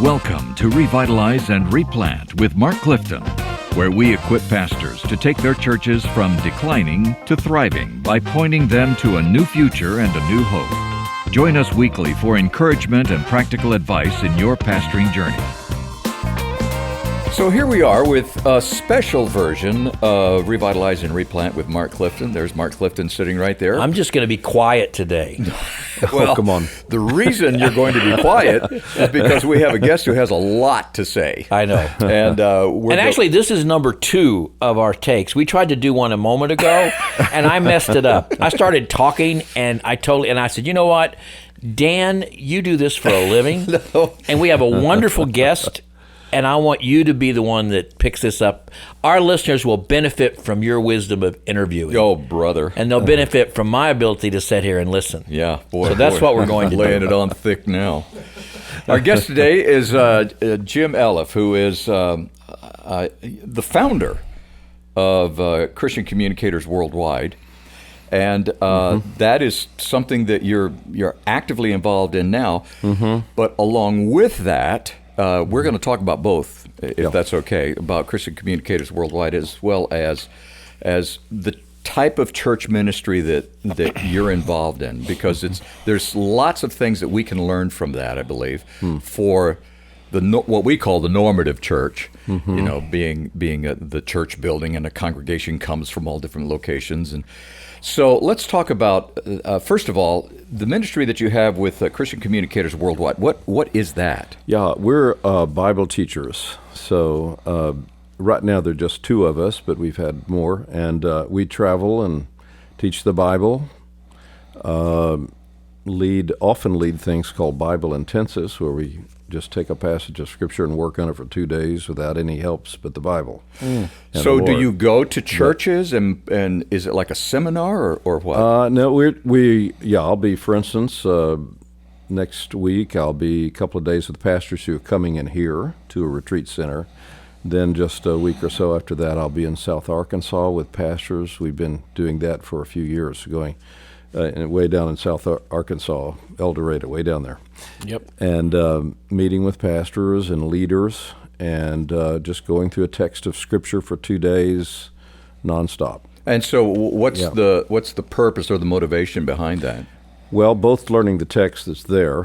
Welcome to Revitalize and Replant with Mark Clifton, where we equip pastors to take their churches from declining to thriving by pointing them to a new future and a new hope. Join us weekly for encouragement and practical advice in your pastoring journey. So here we are with a special version of Revitalize and Replant with Mark Clifton. There's Mark Clifton sitting right there. I'm just going to be quiet today. Well, come on. The reason you're going to be quiet is because we have a guest who has a lot to say. I know. And actually, this is number 2 of our takes. We tried to do one a moment ago, and I messed it up. I started talking, and I said, you know what, Dan, you do this for a living, No. and we have a wonderful guest, and I want you to be the one that picks this up. Our listeners will benefit from your wisdom of interviewing. Oh, brother. And they'll benefit from my ability to sit here and listen. Yeah, boy. So that's what we're going to do. Laying it on thick now. Our guest today is Jim Eliff, who is the founder of Christian Communicators Worldwide. And that is something that you're actively involved in now. Mm-hmm. But along with that, we're going to talk about both, if that's okay, about Christian Communicators Worldwide, as well as the type of church ministry that you're involved in, because there's lots of things that we can learn from that, I believe, for what we call the normative church. Mm-hmm. You know, being the church building, and a congregation comes from all different locations. And so let's talk about, first of all, the ministry that you have with Christian Communicators Worldwide. What is that? Yeah, we're Bible teachers. So right now there are just 2 of us, but we've had more. And we travel and teach the Bible, often lead things called Bible intensives, where we just take a passage of Scripture and work on it for 2 days without any helps but the Bible. So do you go to churches, and is it like a seminar or what? No, I'll be, for instance, next week I'll be a couple of days with pastors who are coming in here to a retreat center. Then just a week or so after that, I'll be in South Arkansas with pastors. We've been doing that for a few years, going way down in South Arkansas, El Dorado, way down there. Yep. And meeting with pastors and leaders, and just going through a text of Scripture for 2 days, nonstop. And so what's the purpose or the motivation behind that? Well, both learning the text that's there,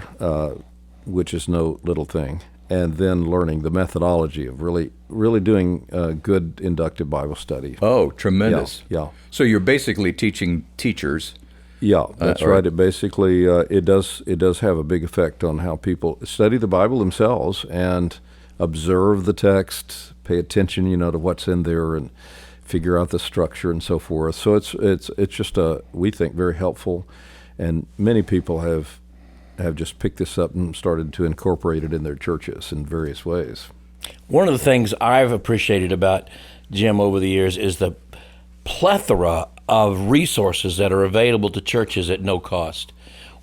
which is no little thing, and then learning the methodology of really doing good inductive Bible study. Oh, tremendous. Yeah. So you're basically teaching teachers. Yeah, that's right. It basically it does have a big effect on how people study the Bible themselves and observe the text, pay attention, to what's in there, and figure out the structure and so forth. So it's just we think very helpful, and many people have just picked this up and started to incorporate it in their churches in various ways. One of the things I've appreciated about Jim over the years is the plethora of resources that are available to churches at no cost.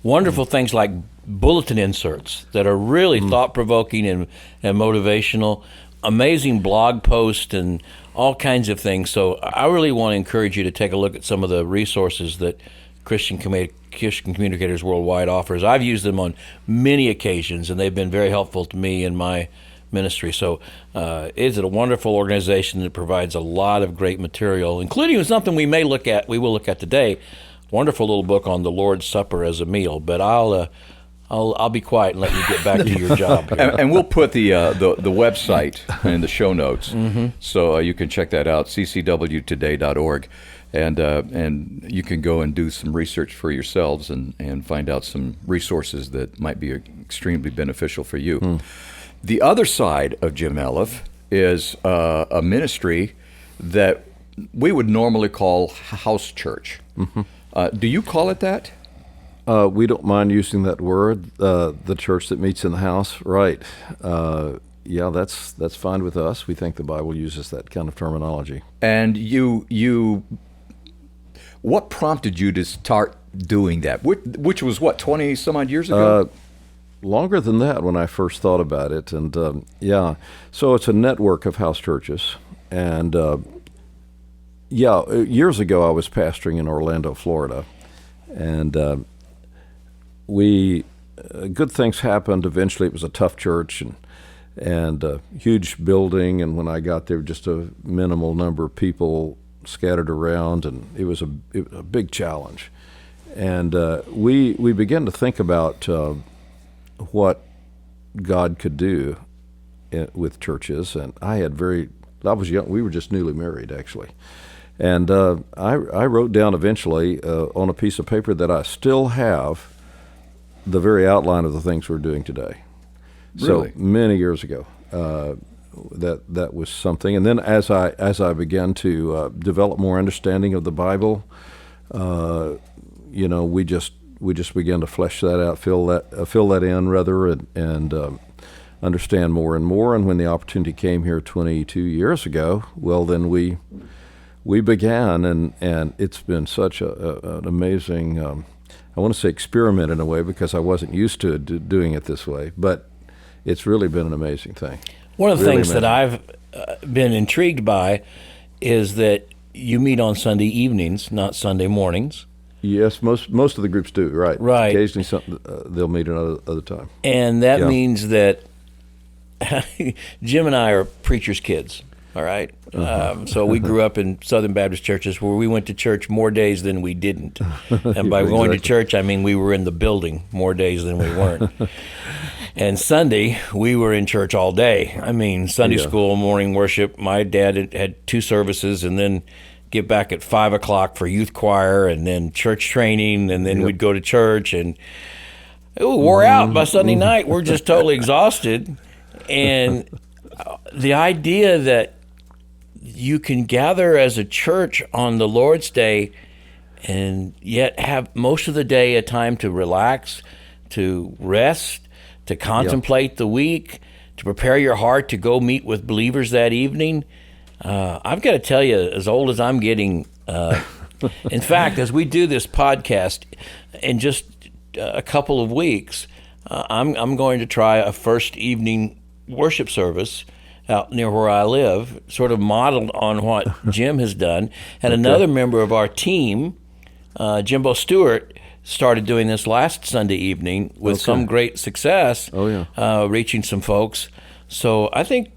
Wonderful things like bulletin inserts that are really thought-provoking and motivational, amazing blog posts and all kinds of things. So I really want to encourage you to take a look at some of the resources that Christian Communicators Worldwide offers. I've used them on many occasions, and they've been very helpful to me in my ministry. So it's a wonderful organization that provides a lot of great material, including something we will look at today. Wonderful little book on the Lord's Supper as a meal. But I'll be quiet and let you get back to your job here. And we'll put the website in the show notes, so you can check that out, ccwtoday.org, and you can go and do some research for yourselves and find out some resources that might be extremely beneficial for you. The other side of Jim Eliff is a ministry that we would normally call house church. Mm-hmm. Do you call it that? We don't mind using that word, the church that meets in the house, right. Yeah, that's fine with us. We think the Bible uses that kind of terminology. And what prompted you to start doing that? Which was, 20 some odd years ago? Longer than that when I first thought about it. And so it's a network of house churches. And years ago I was pastoring in Orlando, Florida. And we good things happened. Eventually, it was a tough church and a huge building. And when I got there, just a minimal number of people scattered around, and it was a big challenge. And we began to think about what God could do with churches. And I was young. We were just newly married, actually. And I wrote down eventually on a piece of paper that I still have the very outline of the things we're doing today. Really? So many years ago, that was something. And then as I began to develop more understanding of the Bible, we just began to flesh that out, fill that in rather, and understand more and more. And when the opportunity came here 22 years ago, well, then we began, and it's been such an amazing, I want to say experiment in a way, because I wasn't used to doing it this way, but it's really been an amazing thing. One of the Really things that I've been intrigued by is that you meet on Sunday evenings, not Sunday mornings. Yes, most of the groups do, right. Right. Occasionally they'll meet another time. And that means that Jim and I are preachers' kids. All right. So we grew up in Southern Baptist churches where we went to church more days than we didn't. And by going to church, I mean we were in the building more days than we weren't. And Sunday, we were in church all day. I mean, Sunday school, morning worship. My dad had 2 services, and then get back at 5 o'clock for youth choir, and then church training, and then we'd go to church. And it wore out by Sunday night. We're just totally exhausted. And the idea that you can gather as a church on the Lord's Day and yet have most of the day a time to relax, to rest, to contemplate the week, to prepare your heart to go meet with believers that evening. I've got to tell you, as old as I'm getting, in fact, as we do this podcast in just a couple of weeks, I'm going to try a first evening worship service out near where I live, sort of modeled on what Jim has done. And another member of our team, Jimbo Stewart, started doing this last Sunday evening with some great success, reaching some folks. So I think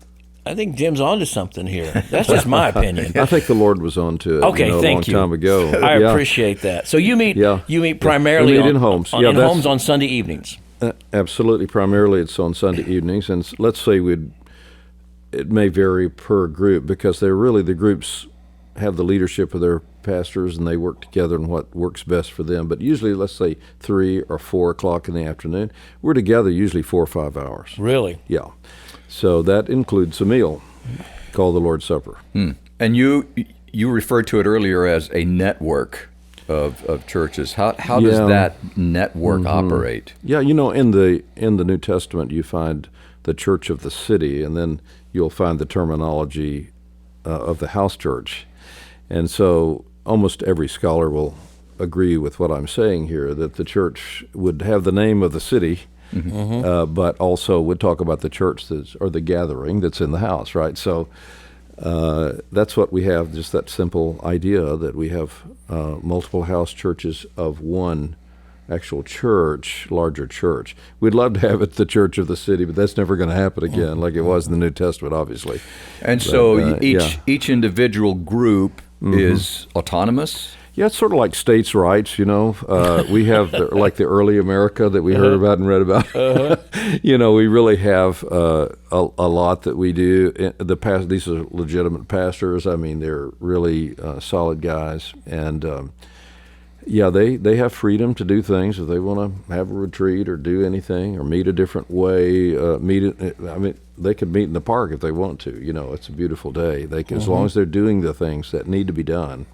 Jim's onto something here. That's just my opinion. I think the Lord was on to it okay, a long time ago. I appreciate that. So you meet primarily in homes. in homes on Sunday evenings. Absolutely. Primarily it's on Sunday evenings. And let's say it may vary per group, because they're really, the groups have the leadership of their pastors and they work together on what works best for them. But usually, let's say 3 or 4 o'clock in the afternoon, we're together usually 4 or 5 hours. Really? Yeah. So that includes a meal called the Lord's Supper. And you referred to it earlier as a network of churches. How does that network operate? Yeah, in the New Testament you find the church of the city, and then you'll find the terminology of the house church. And so almost every scholar will agree with what I'm saying here, that the church would have the name of the city, but also would talk about the church or the gathering that's in the house, right? So that's what we have, just that simple idea that we have multiple house churches of one actual church, larger church. We'd love to have it the church of the city, but that's never going to happen again, like it was in the New Testament, obviously. And each individual group is autonomous? Yeah, it's sort of like states' rights, We have like the early America that we heard about and read about. We really have a lot that we do. These are legitimate pastors. I mean, they're really solid guys, and they have freedom to do things if they want to have a retreat or do anything or meet a different way. They could meet in the park if they want to. It's a beautiful day. They can, as long as they're doing the things that need to be done.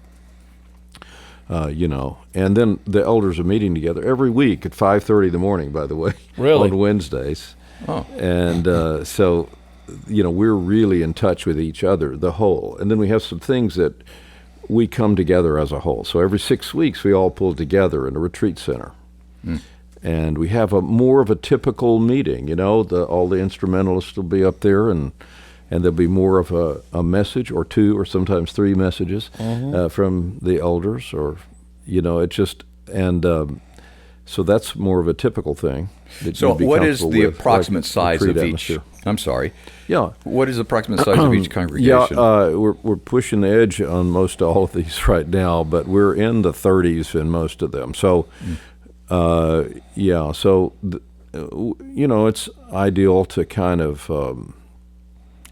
And then the elders are meeting together every week at 5:30 in the morning, by the way, really? On Wednesdays. Oh. And so, we're really in touch with each other, the whole. And then we have some things that we come together as a whole. So every 6 weeks, we all pull together in a retreat center. And we have more of a typical meeting, all the instrumentalists will be up there, and there'll be more of a message or 2 or sometimes 3 messages from the elders, or, it just, and So that's more of a typical thing. that So you'd be what is comfortable the with, approximate like size of retreat each? atmosphere. I'm sorry. Yeah. What is the approximate size of each congregation? We're pushing the edge on most all of these right now, but we're in the 30s in most of them. So, it's ideal to kind of.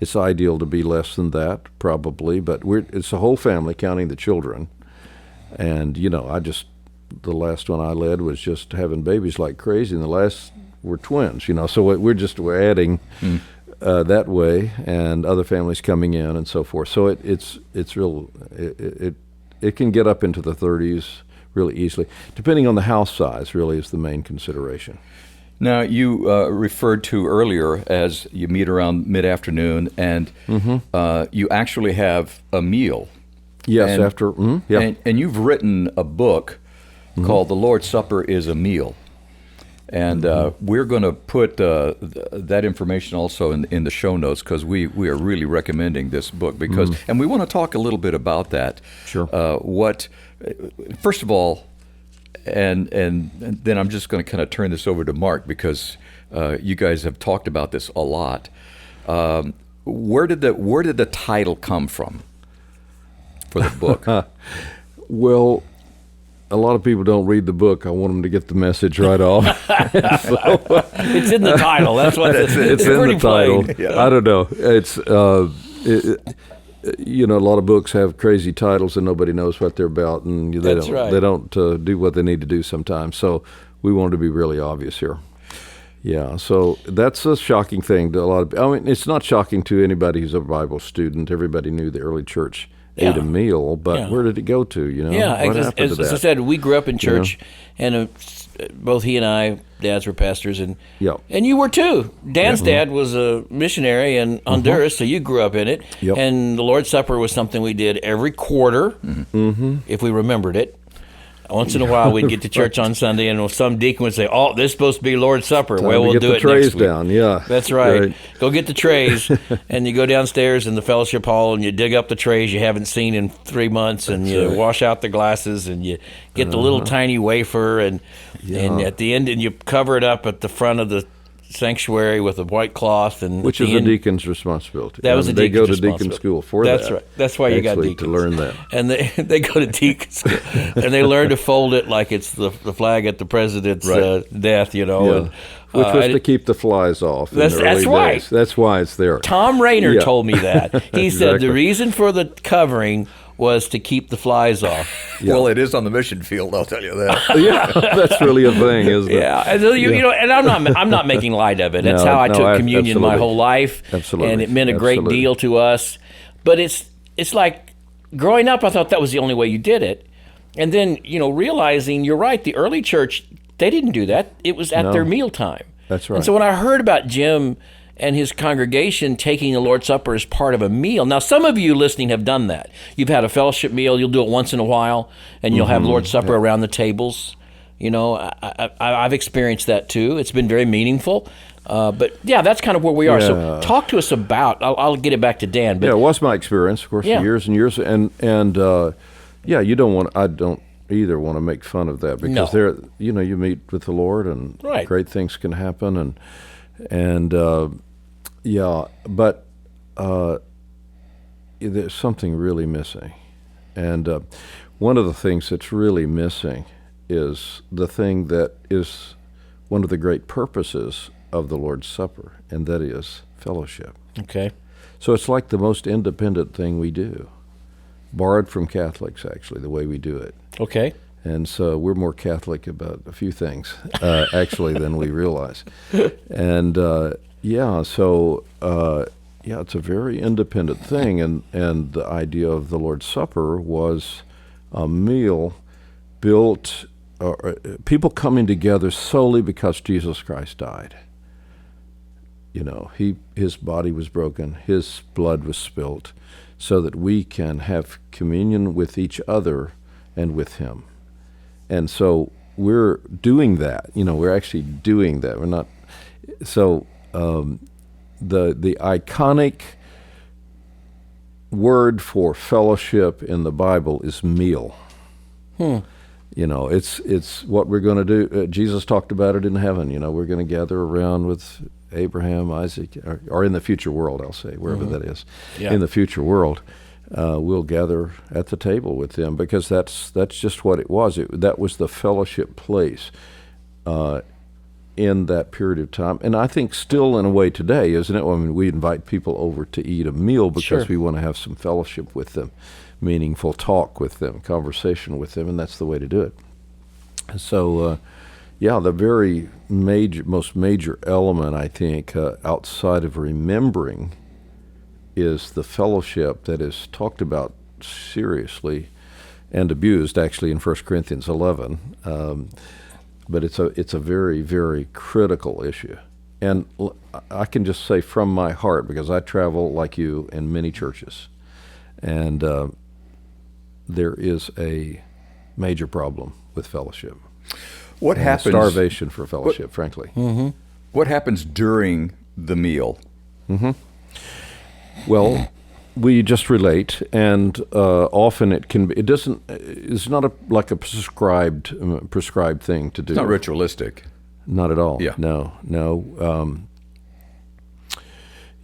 It's ideal to be less than that, probably, but it's a whole family, counting the children. And, the last one I led was just having babies like crazy, and the last were twins, so we're adding that way, and other families coming in and so forth. So it can get up into the 30s really easily. Depending on the house size, really is the main consideration. Now, you referred to earlier as you meet around mid-afternoon, and you actually have a meal. Yes, and, after, and you've written a book called The Lord's Supper is a Meal. And we're going to put that information also in the show notes, because we are really recommending this book, because and we want to talk a little bit about that. Sure. First of all, and then I'm just going to kind of turn this over to Mark, because you guys have talked about this a lot. Where did the title come from for the book? Well, a lot of people don't read the book. I want them to get the message right off. It's in the title. That's what it's in pretty the title. plain. Yeah. I don't know. It's a lot of books have crazy titles and nobody knows what they're about, and they don't do what they need to do sometimes. So we wanted to be really obvious here. Yeah, so that's a shocking thing to a lot of. It's not shocking to anybody who's a Bible student. Everybody knew the early church ate a meal, but where did it go to? What happened to that? As I said, we grew up in church, and both he and I, dads were pastors, and you were too. Dan's dad was a missionary in Honduras, so you grew up in it. Yep. And the Lord's Supper was something we did every quarter, if we remembered it. Once in a while, we'd get to church on Sunday, and some deacon would say, "Oh, this is supposed to be Lord's Supper." Time well, we'll to get do the it trays next week. down. Yeah, That's right. Go get the trays, and you go downstairs in the fellowship hall, and you dig up the trays you haven't seen in 3 months, and you wash out the glasses, and you get the little tiny wafer, and at the end, and you cover it up at the front of the sanctuary with a white cloth, and which is a deacon's responsibility. That was a they deacon's go to deacon school for that. That's right. That's why you got deacons to learn that. And they go to deacon school, and they learn to fold it like it's the flag at the president's death, And, which was to keep the flies off. That's right. Days. That's why it's there. Tom Rayner told me that. He said the Exactly. reason for the covering was to keep the flies off. Well, it is on the mission field, I'll tell you that. Yeah, that's really a thing, isn't it? Yeah, and so and I'm not making light of it. That's how I took communion my whole life. Absolutely. And it meant a great deal to us. But it's like growing up, I thought that was the only way you did it. And then, realizing you're right, the early church, they didn't do that. It was at their mealtime. That's right. And so when I heard about Jim and his congregation taking the Lord's Supper as part of a meal. Now, some of you listening have done that. You've had a fellowship meal. You'll do it once in a while, and you'll have Lord's Supper around the tables. I've experienced that too. It's been very meaningful. But yeah, that's kind of where we are. So talk to us about, I'll get it back to Dan. But it was my experience, of course, for years and years. And I don't either want to make fun of that, because you meet with the Lord, and great things can happen, but there's something really missing. And one of the things that's really missing is the thing that is one of the great purposes of the Lord's Supper, and that is fellowship. Okay. So it's like the most independent thing we do, borrowed from Catholics, actually, the way we do it. Okay. And so we're more Catholic about a few things, actually, than we realize. And it's a very independent thing. And the idea of the Lord's Supper was a meal built, people coming together solely because Jesus Christ died. His body was broken, his blood was spilt, so that we can have communion with each other and with him. And so we're doing that. We're actually doing that. We're not. So the iconic word for fellowship in the Bible is meal. It's what we're going to do. Jesus talked about it in heaven. We're going to gather around with Abraham, Isaac, or in the future world, I'll say, wherever that is. Yeah. In the future world, we'll gather at the table with them, because that's just what it was. That was the fellowship place in that period of time. And I think still in a way today, isn't it? I mean, we invite people over to eat a meal because we want to have some fellowship with them, meaningful talk with them, conversation with them, and that's the way to do it. So, the very most major element, I think, outside of remembering, is the fellowship that is talked about seriously and abused, actually, in 1 Corinthians 11. But it's a very, very critical issue. And I can just say from my heart, because I travel like you in many churches, and there is a major problem with fellowship. What happens? Starvation for fellowship, frankly. Mm-hmm. What happens during the meal? Mm-hmm. Well, we just relate, and often it can be. It's not like a prescribed thing to do. It's not ritualistic. Not at all. Yeah. No.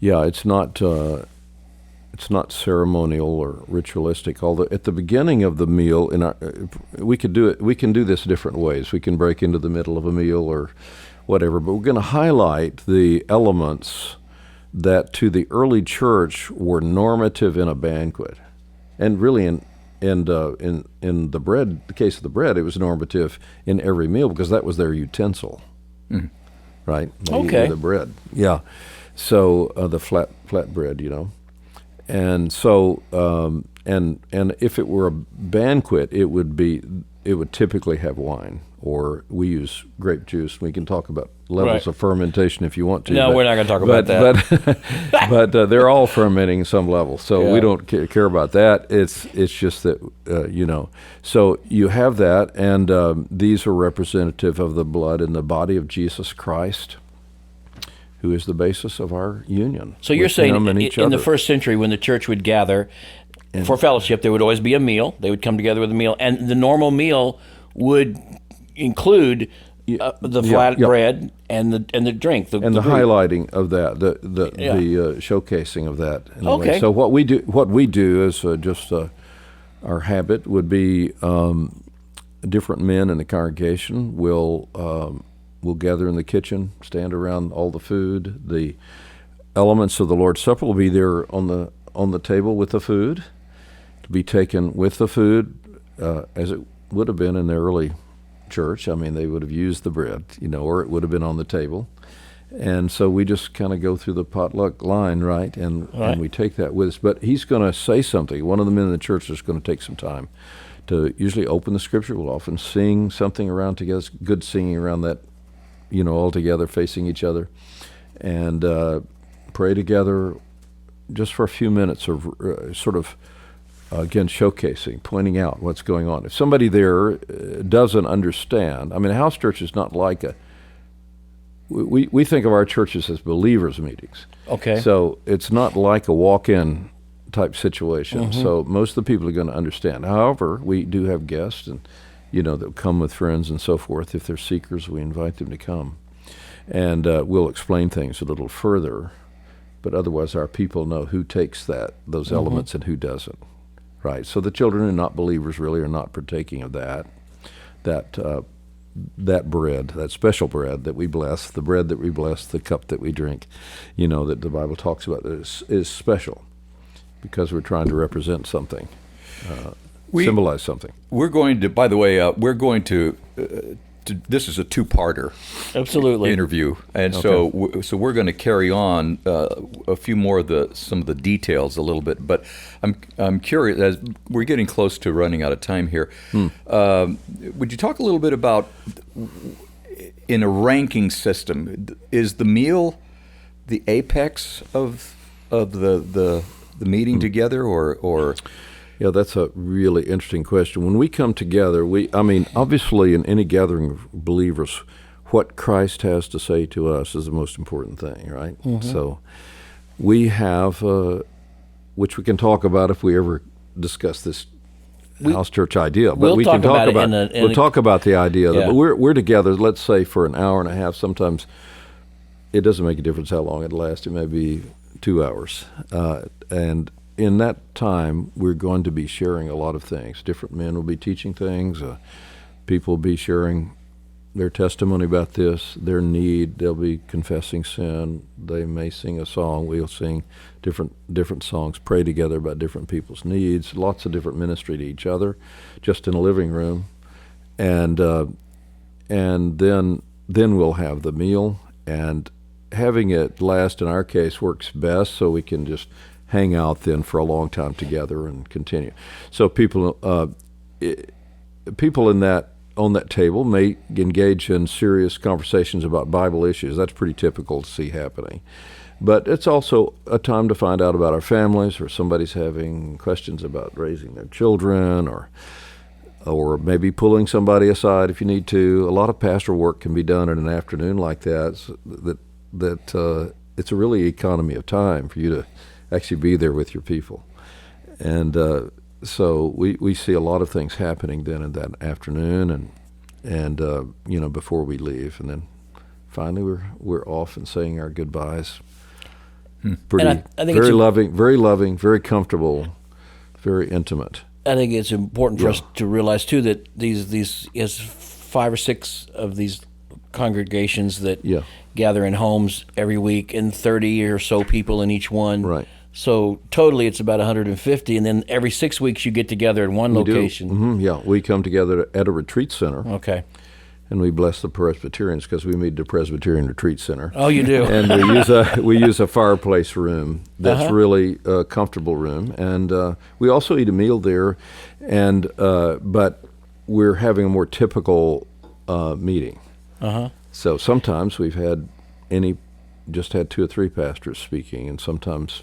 It's not. It's not ceremonial or ritualistic. Although at the beginning of the meal, we could do it. We can do this different ways. We can break into the middle of a meal or whatever. But we're going to highlight the elements that to the early church were normative in a banquet, and really in the bread, the case of the bread, it was normative in every meal because that was their utensil, right? Okay. The bread, yeah. So the flat bread, and so and if it were a banquet, it would typically have wine, or we use grape juice. We can talk about levels of fermentation if you want to. No, we're not going to talk about that. But they're all fermenting some level, so we don't care about that. It's just that So you have that, and these are representative of the blood and the body of Jesus Christ, who is the basis of our union. So you're saying in the other. first century, when the church would gather for fellowship, there would always be a meal. They would come together with a meal, and the normal meal would include the flat bread and the drink, the highlighting of that, the showcasing of that. In a way. So what we do is just our habit would be different men in the congregation will gather in the kitchen, stand around all the food. The elements of the Lord's Supper will be there on the table with the food, to be taken with the food, as it would have been in the early church. I mean, they would have used the bread, or it would have been on the table. And so we just kind of go through the potluck line, right? And we take that with us. But he's going to say something. One of the men in the church is going to take some time to usually open the scripture. We'll often sing something around together. It's good singing around that, all together, facing each other, and pray together just for a few minutes of sort of, again, showcasing, pointing out what's going on. If somebody there doesn't understand, I mean, a house church is not like we think of our churches as believers' meetings. Okay. So it's not like a walk-in type situation. So most of the people are going to understand. However, we do have guests, and that come with friends and so forth. If they're seekers, we invite them to come. And we'll explain things a little further. But otherwise, our people know who takes those elements and who doesn't. Right. So the children who are not believers really are not partaking of that bread, that special bread that we bless, the bread that we bless, the cup that we drink, that the Bible talks about is special because we're trying to represent something. Symbolize something. We're going to, by the way, this is a two-parter interview, and so we're going to carry on a few more of some of the details a little bit. But I'm curious, as we're getting close to running out of time here. Would you talk a little bit about, in a ranking system, is the meal the apex of the meeting together, or? Yeah, that's a really interesting question. When we come together, obviously in any gathering of believers, what Christ has to say to us is the most important thing, right? So we have, which we can talk about if we ever discuss this house church idea. But we'll we talk can talk about about it we'll talk about the idea. Yeah. But we're together, let's say, for an hour and a half. Sometimes it doesn't make a difference how long it lasts. It may be 2 hours. And in that time, we're going to be sharing a lot of things. Different men will be teaching things. People will be sharing their testimony about this, their need. They'll be confessing sin. They may sing a song. We'll sing different songs, pray together about different people's needs. Lots of different ministry to each other, just in a living room, and then we'll have the meal. And having it last, in our case, works best, so we can just hang out then for a long time together and continue. So people in that. On that table may engage in serious conversations about Bible issues. That's pretty typical to see happening. But it's also a time to find out about our families, or somebody's having questions about raising their children, or maybe pulling somebody aside if you need to. A lot of pastoral work can be done in an afternoon like that. So that it's a really economy of time for you to actually be there with your people. And so we see a lot of things happening then in that afternoon, and before we leave, and then finally we're off and saying our goodbyes. Pretty, And I think very loving, very comfortable, very intimate. I think it's important for us to realize too that these is 5 or 6 of these congregations that gather in homes every week, and 30 or so people in each one. Right. So totally, it's about 150, and then every 6 weeks you get together in one location. Mm-hmm. Yeah, we come together at a retreat center. Okay. And we bless the Presbyterians because we meet at the Presbyterian Retreat Center. Oh, you do. And we use a fireplace room that's really a comfortable room, and we also eat a meal there, and but we're having a more typical meeting. So sometimes we've had just had 2 or 3 pastors speaking, and sometimes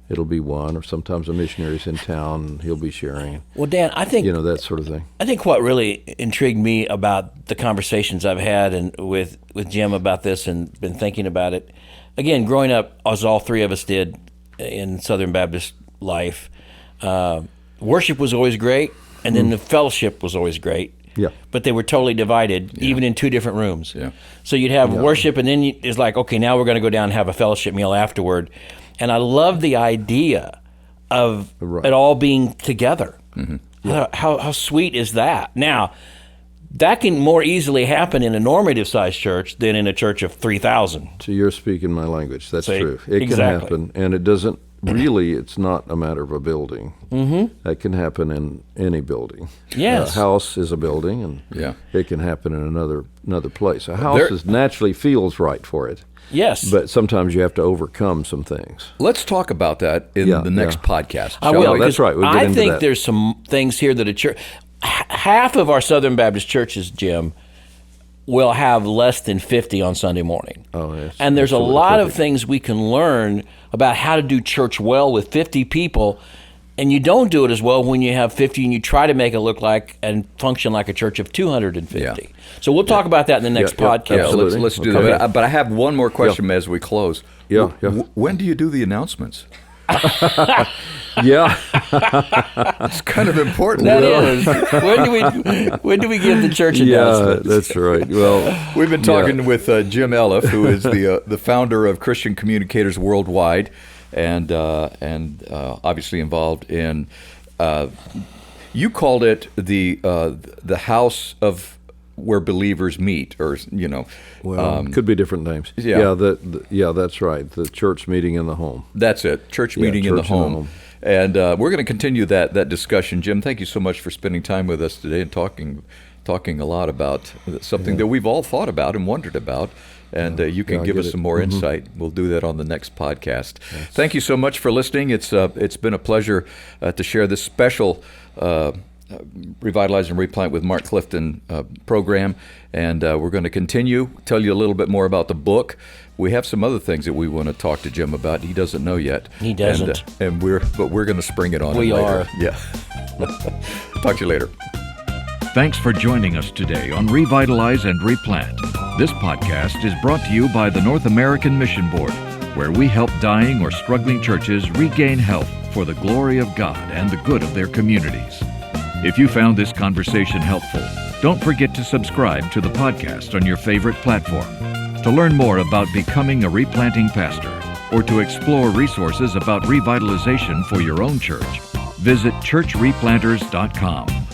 it'll be one, or sometimes a missionary's in town and he'll be sharing. Well, Dan, I think that sort of thing. I think what really intrigued me about the conversations I've had and with Jim about this, and been thinking about it. Again, growing up, as all 3 of us did in Southern Baptist life, worship was always great, and then the fellowship was always great. Yeah. But they were totally divided, even in 2 different rooms. Yeah. So you'd have worship, and then it's like, okay, now we're going to go down and have a fellowship meal afterward. And I love the idea of it all being together. Mm-hmm. Yeah. How sweet is that? Now, that can more easily happen in a normative-sized church than in a church of 3,000. So you're speaking my language. That's true. It exactly. can happen, and it doesn't really, it's not a matter of a building. Mm-hmm. That can happen in any building. Yes. A house is a building, and it can happen in another place. A house naturally feels right for it. Yes. But sometimes you have to overcome some things. Let's talk about that in the next podcast. I will. That's right. We'll get I into think that. there's some things here that a church, half of our Southern Baptist churches, Jim, will have less than 50 on Sunday morning. Oh, yes. And there's a lot of things we can learn about how to do church well with 50 people. And you don't do it as well when you have 50 and you try to make it look like and function like a church of 250. Yeah. So we'll talk about that in the next podcast. Yeah, let's do that. But I have one more question as we close. Yeah. When do you do the announcements? Yeah. It's kind of important. That is. When do we give the church announcements? Yeah, that's right. Well, we've been talking with Jim Eliff, who is the founder of Christian Communicators Worldwide, and obviously involved in. You called it the house of where believers meet, or well, could be different names. Yeah, that's right. The church meeting in the home. That's it. Church meeting in the home. And we're going to continue that discussion. Jim, thank you so much for spending time with us today and talking a lot about something that we've all thought about and wondered about. And you can give us some more insight. We'll do that on the next podcast. Yes. Thank you so much for listening. It's been a pleasure to share this special Revitalize and Replant with Mark Clifton program. And we're going to continue, tell you a little bit more about the book. We have some other things that we want to talk to Jim about. He doesn't know yet. He doesn't. And we're going to spring it on him later. We are. Yeah. Talk to you later. Thanks for joining us today on Revitalize and Replant. This podcast is brought to you by the North American Mission Board, where we help dying or struggling churches regain health for the glory of God and the good of their communities. If you found this conversation helpful, don't forget to subscribe to the podcast on your favorite platform. To learn more about becoming a replanting pastor or to explore resources about revitalization for your own church, visit churchreplanters.com.